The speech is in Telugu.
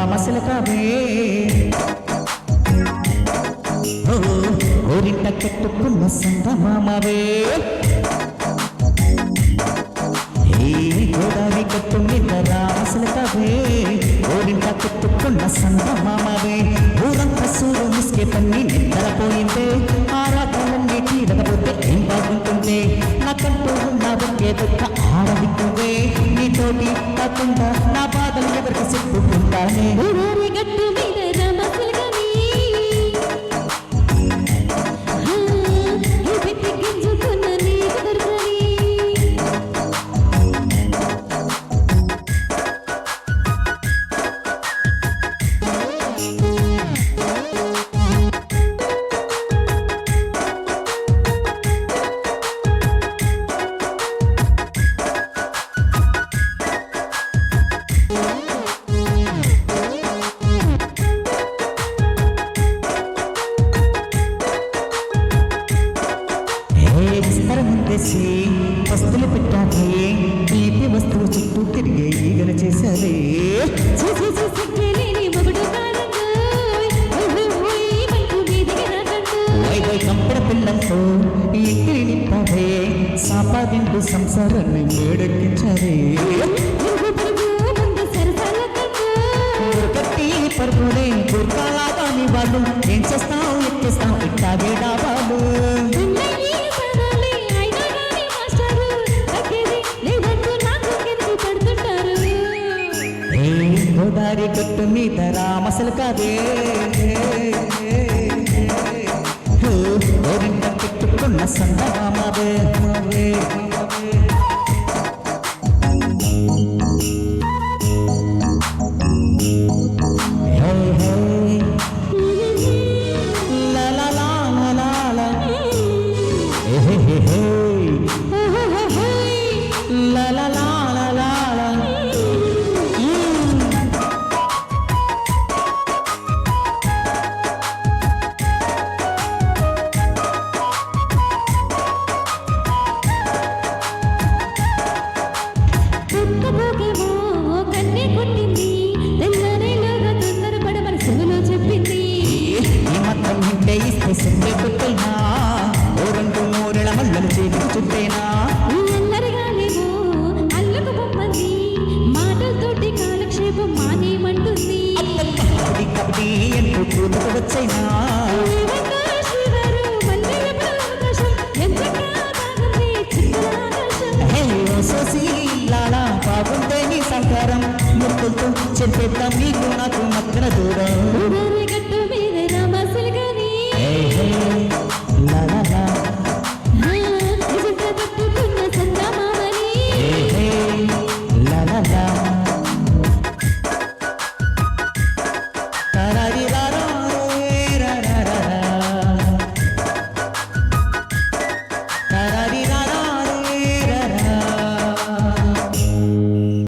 రామశిలకవే ఊరింట కట్టుకున్న సంగమామవే ఈ గోదావరి కట్టు మీద రామశిలకవే ఊరింట కట్టుకున్న సంగమామవే ఊరంతా సూరు ముసుకే పన్ని నిద్రపోయిందే ఆరాధనలన్నీ తీరకపోతే ఏం బాగుంటుంది నాకంటూ ఉన్న ఒకే దుఃఖ ఆడదిక్కువే నీతోటి కాకుండా నా బాధలు ఎవరికి చెప్పుకుంటానే గట్టు మీద రామశిలకవే వస్తువులు పెట్టాలి తీపి వస్తువు చుట్టూ తిరిగే ఈగలు చేశారే కంపెడ పిల్లలతో ఇంటిని నింపారే సంపాదింపు సంసారాన్ని వేడెక్కించారే కట్టి పరుపునే గుర్కాలాగాని వాళ్ళు ఏం చేస్తాం ఎక్కిస్తాం ఇట్టాగే డాబాలు గోదారి గట్టు మీద రామశిలకవే ఊరింట పెట్టుకున్న సంగమామవే చుట్టైనా ఓ రెండు మూరెల మల్లలు చేతికి చుట్టేనా అల్లకు బొమ్మంది మాటలతోటి కాలక్షేపం మానేమంటుంది కబడ్డీ ఎంతో కూతుకు వచ్చైనా లాలా బాగుంటే నీ సంకారం ముక్కులతో చెప్పేద్దాం నీకు నాకు మక్కన దూరం